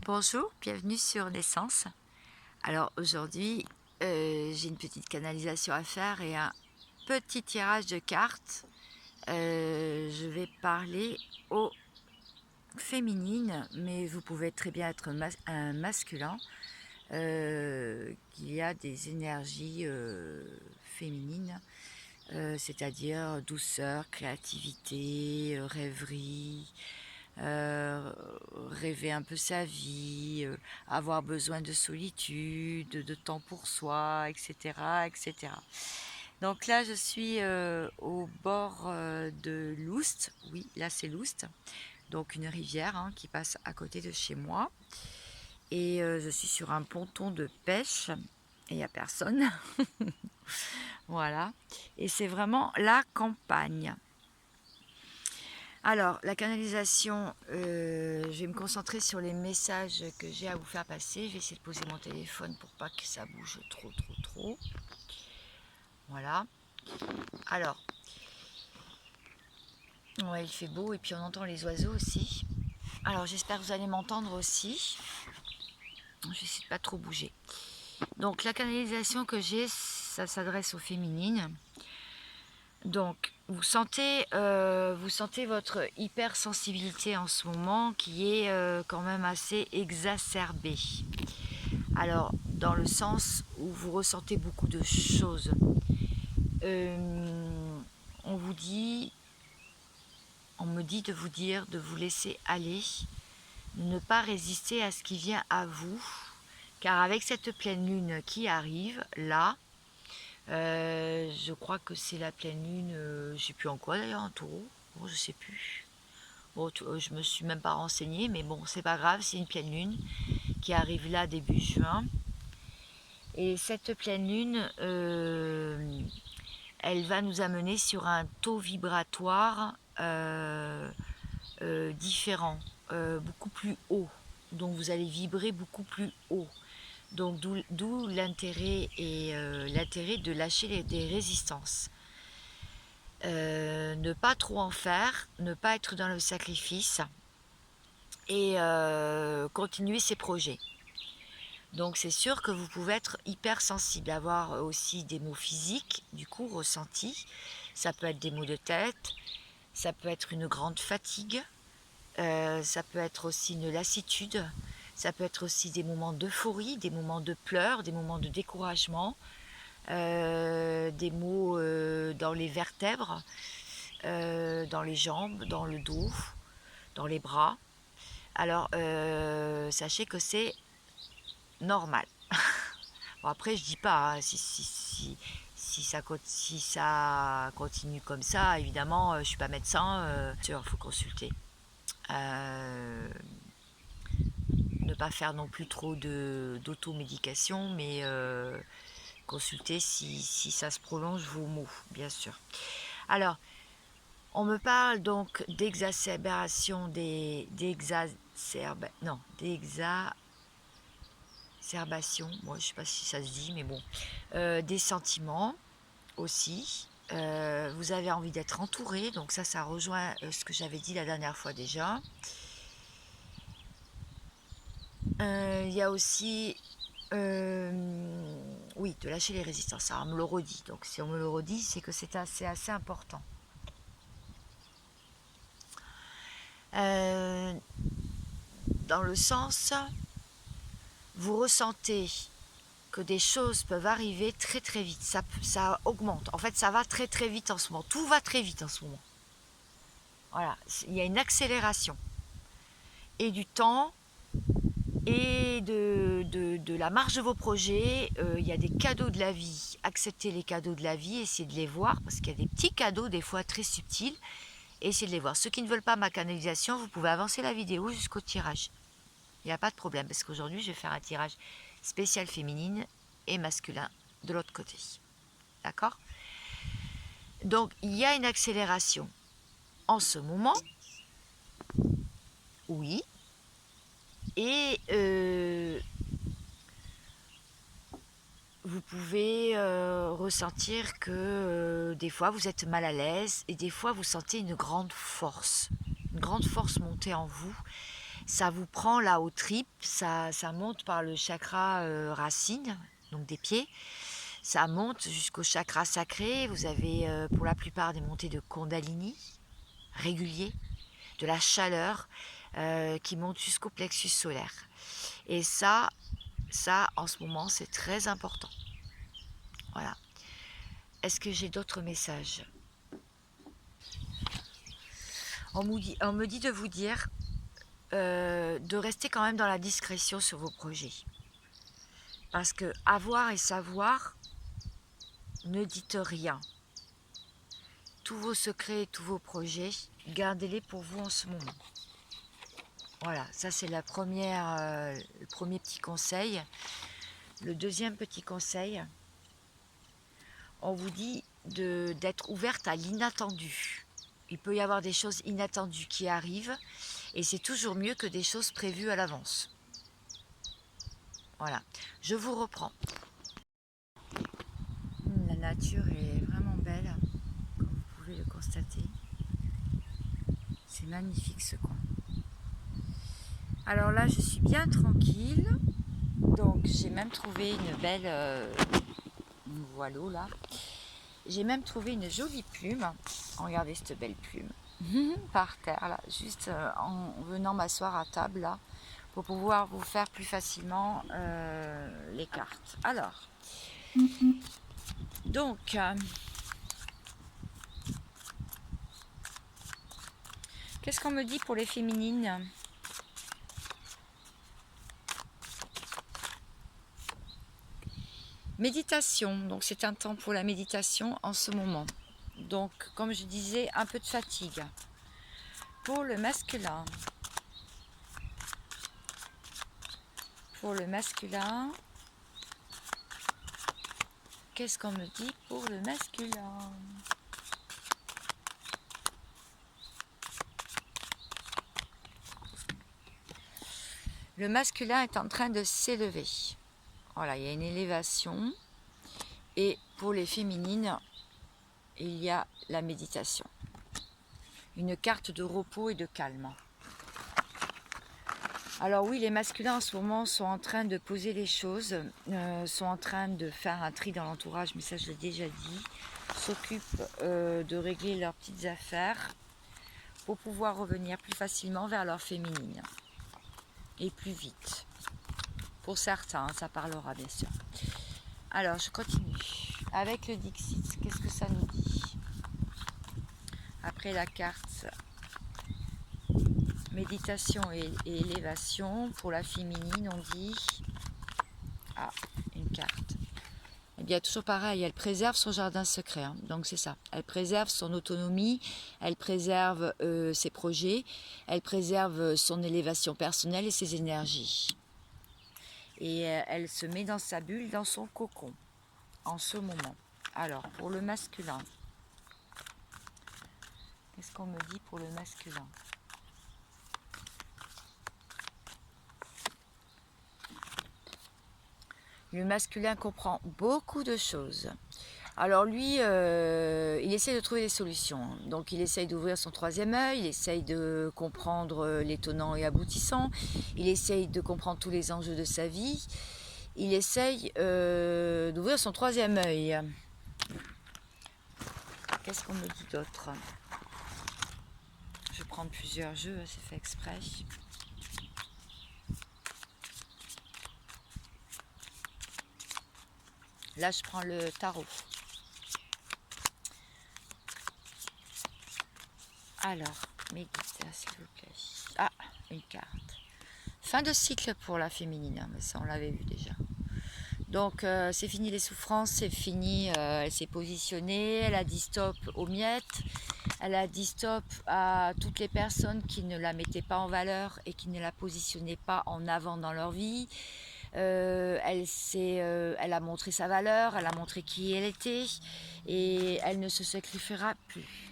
Bonjour, bienvenue sur Naissance. Alors aujourd'hui, j'ai une petite canalisation à faire et un petit tirage de cartes. Je vais parler aux féminines, mais vous pouvez très bien être un masculin. Il y a des énergies féminines, c'est-à-dire douceur, créativité, rêverie. Rêver un peu sa vie, avoir besoin de solitude, de temps pour soi, etc., etc. Donc là, je suis au bord de l'Oust. Oui, là c'est l'Oust, donc une rivière qui passe à côté de chez moi. Et je suis sur un ponton de pêche et il n'y a personne. Voilà. Et c'est vraiment la campagne. Alors, la canalisation, je vais me concentrer sur les messages que j'ai à vous faire passer. Je vais essayer de poser mon téléphone pour pas que ça bouge trop. Voilà. Alors, ouais, il fait beau et puis on entend les oiseaux aussi. Alors, j'espère que vous allez m'entendre aussi. Je vais essayer de pas trop bouger. Donc, la canalisation que j'ai, ça s'adresse aux féminines. Donc, vous sentez votre hypersensibilité en ce moment qui est quand même assez exacerbée. Alors, dans le sens où vous ressentez beaucoup de choses. On me dit de vous dire de vous laisser aller, de ne pas résister à ce qui vient à vous, car avec cette pleine lune qui arrive, là, je crois que c'est la pleine lune, je ne sais plus en quoi d'ailleurs, en taureau, bon, je sais plus. Bon, je me suis même pas renseignée, mais bon, c'est pas grave, c'est une pleine lune qui arrive là début juin. Et cette pleine lune, elle va nous amener sur un taux vibratoire différent, beaucoup plus haut. Donc vous allez vibrer beaucoup plus haut. Donc d'où l'intérêt et l'intérêt de lâcher des résistances. Ne pas trop en faire, ne pas être dans le sacrifice et continuer ses projets. Donc c'est sûr que vous pouvez être hypersensible, avoir aussi des maux physiques, du coup ressentis. Ça peut être des maux de tête, ça peut être une grande fatigue, ça peut être aussi une lassitude, ça peut être aussi des moments d'euphorie, des moments de pleurs, des moments de découragement, des maux dans les vertèbres, dans les jambes, dans le dos, dans les bras. Alors sachez que c'est normal. Bon, après je dis pas si ça continue comme ça, évidemment je suis pas médecin, il faut consulter. Ne pas faire non plus trop d'automédication, mais consulter si ça se prolonge vos maux, bien sûr. Alors, on me parle donc d'exacerbation moi je sais pas si ça se dit, mais bon, des sentiments aussi. Vous avez envie d'être entouré, donc ça rejoint ce que j'avais dit la dernière fois déjà. Il y a aussi, oui, de lâcher les résistances. Ça, on me le redit. Donc si on me le redit, c'est que c'est assez important. Dans le sens, vous ressentez que des choses peuvent arriver très vite. Ça augmente. En fait, ça va très vite en ce moment. Tout va très vite en ce moment. Voilà, il y a une accélération. Et du temps, et de la marge de vos projets. Il y a des cadeaux de la vie. Acceptez les cadeaux de la vie, essayez de les voir, parce qu'il y a des petits cadeaux, des fois très subtils. Essayez de les voir. Ceux qui ne veulent pas ma canalisation, vous pouvez avancer la vidéo jusqu'au tirage. Il n'y a pas de problème, parce qu'aujourd'hui, je vais faire un tirage spécial féminine et masculin de l'autre côté. D'accord? Donc, il y a une accélération en ce moment. Oui. Et vous pouvez ressentir que des fois vous êtes mal à l'aise et des fois vous sentez une grande force monter en vous. Ça vous prend là aux tripes, ça monte par le chakra racine, donc des pieds. Ça monte jusqu'au chakra sacré. Vous avez pour la plupart des montées de Kundalini réguliers, de la chaleur qui monte jusqu'au plexus solaire. Et ça en ce moment, c'est très important. Voilà. Est-ce que j'ai d'autres messages? On me dit de vous dire de rester quand même dans la discrétion sur vos projets. Parce que avoir et savoir, ne dites rien. Tous vos secrets, tous vos projets, gardez-les pour vous en ce moment. Voilà, ça c'est le premier petit conseil. Le deuxième petit conseil, on vous dit d'être ouverte à l'inattendu. Il peut y avoir des choses inattendues qui arrivent et c'est toujours mieux que des choses prévues à l'avance. Voilà, je vous reprends. La nature est vraiment belle, comme vous pouvez le constater. C'est magnifique ce coin. Alors là, je suis bien tranquille. Donc j'ai même trouvé une belle voileau là. J'ai même trouvé une jolie plume. Regardez cette belle plume par terre là, juste en venant m'asseoir à table là, pour pouvoir vous faire plus facilement les cartes. Alors, donc qu'est-ce qu'on me dit pour les féminines? Méditation, donc c'est un temps pour la méditation en ce moment. Donc, comme je disais, un peu de fatigue. Pour le masculin, qu'est-ce qu'on me dit pour le masculin? Le masculin est en train de s'élever. Voilà, il y a une élévation. Et pour les féminines, il y a la méditation. Une carte de repos et de calme. Alors oui, les masculins en ce moment sont en train de poser les choses, sont en train de faire un tri dans l'entourage, mais ça je l'ai déjà dit, s'occupent de régler leurs petites affaires pour pouvoir revenir plus facilement vers leur féminine. Et plus vite. Pour certains, ça parlera bien sûr. Alors, je continue. Avec le Dixit, qu'est-ce que ça nous dit? Après la carte méditation et élévation, pour la féminine, on dit... Ah, une carte. Eh bien, toujours pareil, elle préserve son jardin secret. Hein. Donc, c'est ça. Elle préserve son autonomie, elle préserve ses projets, elle préserve son élévation personnelle et ses énergies. Et elle se met dans sa bulle, dans son cocon, en ce moment. Alors, pour le masculin, qu'est-ce qu'on me dit pour le masculin? Le masculin comprend beaucoup de choses. Alors lui, il essaie de trouver des solutions. Donc il essaye d'ouvrir son troisième œil, il essaye de comprendre les tenants et aboutissants, il essaye de comprendre tous les enjeux de sa vie, il essaye d'ouvrir son troisième œil. Qu'est-ce qu'on me dit d'autre? Je vais prendre plusieurs jeux, c'est fait exprès. Là, je prends le tarot. Alors, médita, s'il vous plaît. Ah, une carte. Fin de cycle pour la féminine, mais ça, on l'avait vu déjà. Donc, c'est fini les souffrances, c'est fini, elle s'est positionnée, elle a dit stop aux miettes, elle a dit stop à toutes les personnes qui ne la mettaient pas en valeur et qui ne la positionnaient pas en avant dans leur vie. Elle a montré sa valeur, elle a montré qui elle était et elle ne se sacrifiera plus.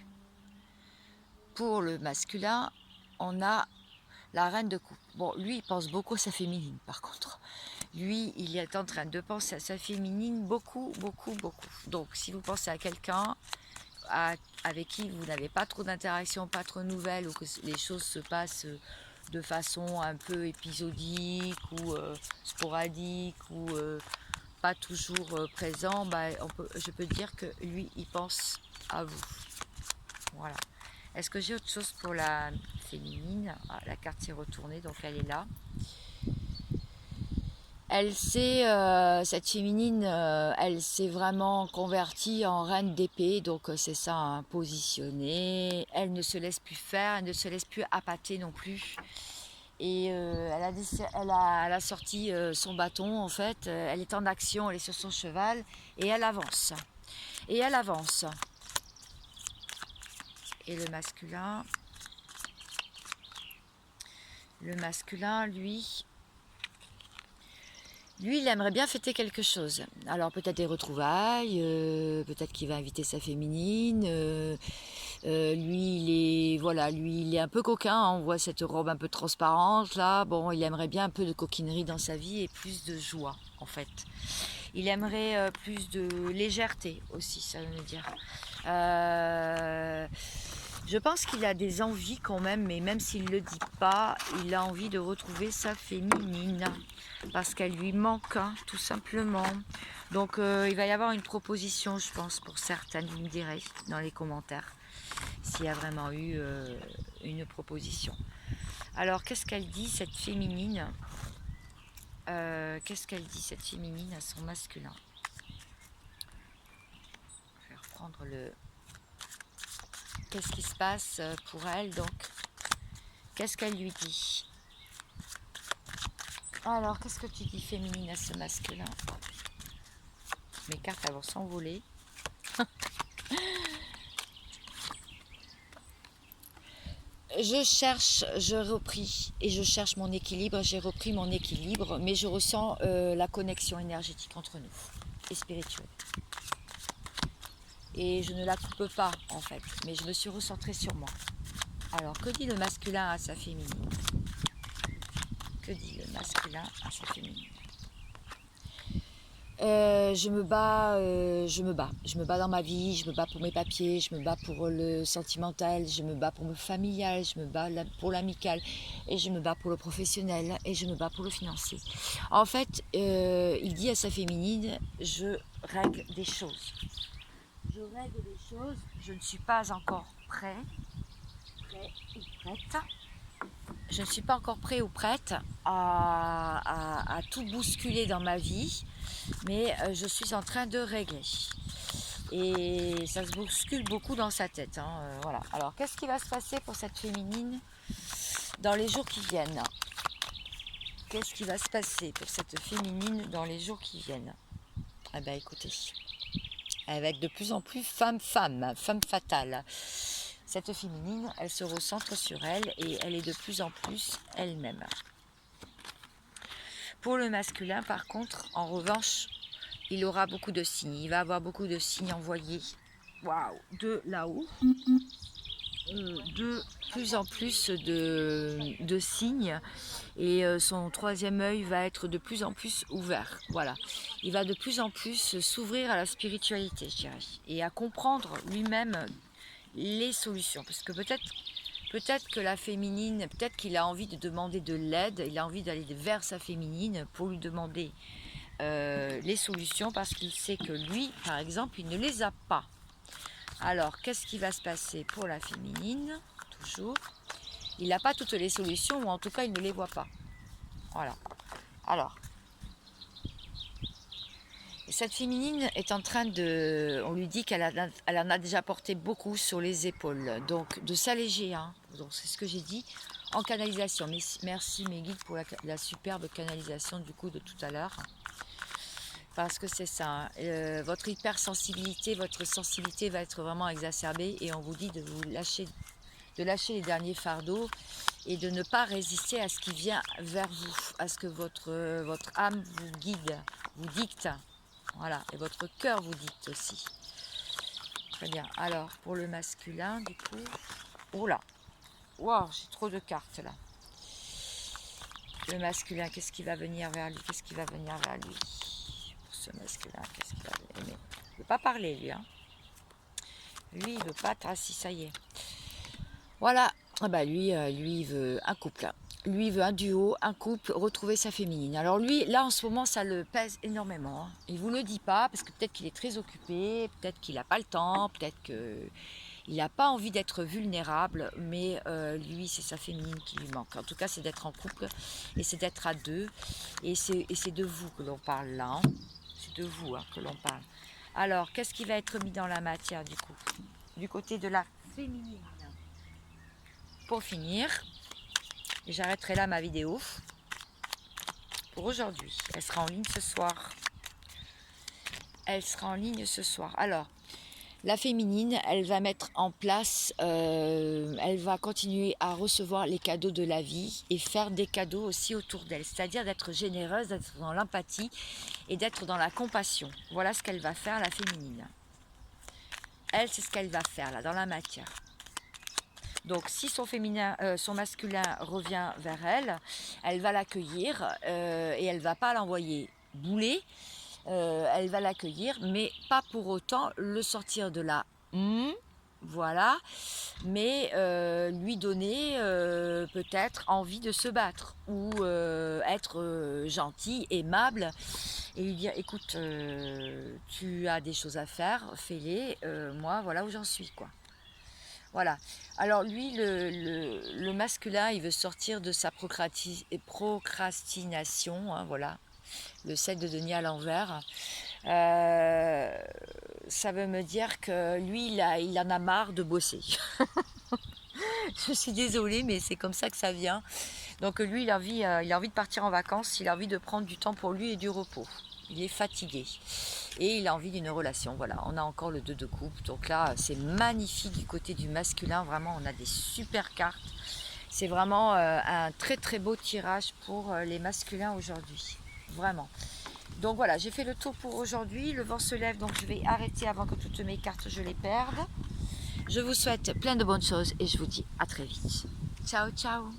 Pour le masculin, on a la reine de coupe. Bon, lui, il pense beaucoup à sa féminine, par contre. Lui, il est en train de penser à sa féminine beaucoup, beaucoup, beaucoup. Donc, si vous pensez à quelqu'un avec qui vous n'avez pas trop d'interaction, pas trop de nouvelles, ou que les choses se passent de façon un peu épisodique ou sporadique ou pas toujours présent, bah, je peux dire que lui, il pense à vous. Voilà. Est-ce que j'ai autre chose pour la féminine? Ah, la carte s'est retournée, donc elle est là. Elle s'est, cette féminine, elle s'est vraiment convertie en reine d'épée, donc c'est ça, hein, positionnée. Elle ne se laisse plus faire, elle ne se laisse plus appâter non plus. Et elle a sorti son bâton, en fait. Elle est en action, elle est sur son cheval et elle avance. Et elle avance. Et le masculin, lui, il aimerait bien fêter quelque chose. Alors peut-être des retrouvailles, peut-être qu'il va inviter sa féminine. Lui, il est un peu coquin. Hein, on voit cette robe un peu transparente là. Bon, il aimerait bien un peu de coquinerie dans sa vie et plus de joie, en fait. Il aimerait plus de légèreté aussi, ça veut dire. Je pense qu'il a des envies quand même, mais même s'il ne le dit pas, il a envie de retrouver sa féminine. Parce qu'elle lui manque, hein, tout simplement. Donc il va y avoir une proposition, je pense, pour certaines, vous me direz dans les commentaires, s'il y a vraiment eu une proposition. Alors, qu'est-ce qu'elle dit, cette féminine? Qu'est-ce qu'elle dit, cette féminine, à son masculin? Je vais reprendre le... Qu'est-ce qui se passe pour elle, donc? Qu'est-ce qu'elle lui dit? Alors, qu'est-ce que tu dis, féminine, à ce masculin? Mes cartes, elles vont s'envoler. Je cherche mon équilibre, j'ai repris mon équilibre, mais je ressens la connexion énergétique entre nous, et spirituelle. Et je ne la coupe pas, en fait, mais je me suis recentrée sur moi. Alors, que dit le masculin à sa féminine? Que dit le masculin à sa féminine? Je me bats dans ma vie, je me bats pour mes papiers, je me bats pour le sentimental, je me bats pour le familial, je me bats pour l'amical, et je me bats pour le professionnel, et je me bats pour le financier. En fait, il dit à sa féminine, je règle des choses. Je règle des choses, je ne suis pas encore prêt ou prête. Je ne suis pas encore prêt ou prête à tout bousculer dans ma vie, mais je suis en train de régler. Et ça se bouscule beaucoup dans sa tête. Hein, voilà. Alors, qu'est-ce qui va se passer pour cette féminine dans les jours qui viennent? Qu'est-ce qui va se passer pour cette féminine dans les jours qui viennent? Eh bien, écoutez, elle va être de plus en plus femme fatale. Cette féminine, elle se recentre sur elle et elle est de plus en plus elle-même. Pour le masculin, par contre, en revanche, il aura beaucoup de signes. Il va avoir beaucoup de signes envoyés. Waouh, de là-haut. De plus en plus de signes. Et son troisième œil va être de plus en plus ouvert. Voilà. Il va de plus en plus s'ouvrir à la spiritualité, je dirais. Et à comprendre lui-même les solutions. Parce que peut-être que la féminine, peut-être qu'il a envie de demander de l'aide, il a envie d'aller vers sa féminine pour lui demander les solutions parce qu'il sait que lui, par exemple, il ne les a pas. Alors, qu'est-ce qui va se passer pour la féminine? Toujours. Il n'a pas toutes les solutions, ou en tout cas, il ne les voit pas. Voilà. Alors, cette féminine est en train de... On lui dit qu'elle en a déjà porté beaucoup sur les épaules. Donc, de s'alléger. Hein. Donc, c'est ce que j'ai dit en canalisation. Merci mes guides pour la superbe canalisation du coup de tout à l'heure. Parce que c'est ça. Votre hypersensibilité, votre sensibilité va être vraiment exacerbée. Et on vous dit de lâcher les derniers fardeaux et de ne pas résister à ce qui vient vers vous. À ce que votre âme vous guide, vous dicte. Voilà, et votre cœur vous dicte aussi. Très bien. Alors, pour le masculin, du coup... Oh là, wow, j'ai trop de cartes là. Le masculin, qu'est-ce qui va venir vers lui? Qu'est-ce qui va venir vers lui? Pour ce masculin, qu'est-ce qu'il va aimer? Il ne veut pas parler, lui. Hein. Lui, il ne veut pas... Ah si, ça y est. Voilà. Ah bah lui, il veut un couple. lui veut un duo, un couple, retrouver sa féminine. Alors lui, là en ce moment, ça le pèse énormément. Hein. Il ne vous le dit pas, parce que peut-être qu'il est très occupé, peut-être qu'il n'a pas le temps, peut-être qu'il n'a pas envie d'être vulnérable, mais lui, c'est sa féminine qui lui manque. En tout cas, c'est d'être en couple, et c'est d'être à deux, et c'est de vous que l'on parle là. Hein. C'est de vous que l'on parle. Alors, qu'est-ce qui va être mis dans la matière du coup? Du côté de la féminine. Pour finir, j'arrêterai là ma vidéo pour aujourd'hui. Elle sera en ligne ce soir. Elle sera en ligne ce soir. Alors, la féminine, elle va mettre en place, elle va continuer à recevoir les cadeaux de la vie et faire des cadeaux aussi autour d'elle. C'est-à-dire d'être généreuse, d'être dans l'empathie et d'être dans la compassion. Voilà ce qu'elle va faire, la féminine. Elle, c'est ce qu'elle va faire là, dans la matière. Donc si son masculin revient vers elle, elle va l'accueillir et elle ne va pas l'envoyer bouler, elle va l'accueillir, mais pas pour autant le sortir de la voilà, mais lui donner peut-être envie de se battre ou être gentil, aimable et lui dire écoute, tu as des choses à faire, fais-les, moi voilà où j'en suis quoi. Voilà. Alors lui, le masculin, il veut sortir de sa procrastination, hein, voilà, le 7 de denier à l'envers. Ça veut me dire que lui, il en a marre de bosser. Je suis désolée, mais c'est comme ça que ça vient. Donc lui, il a envie de partir en vacances, il a envie de prendre du temps pour lui et du repos. Il est fatigué et il a envie d'une relation. Voilà, on a encore le 2 de coupe. Donc là, c'est magnifique du côté du masculin. Vraiment, on a des super cartes. C'est vraiment un très très beau tirage pour les masculins aujourd'hui. Vraiment. Donc voilà, j'ai fait le tour pour aujourd'hui. Le vent se lève, donc je vais arrêter avant que toutes mes cartes je les perde. Je vous souhaite plein de bonnes choses et je vous dis à très vite. Ciao, ciao.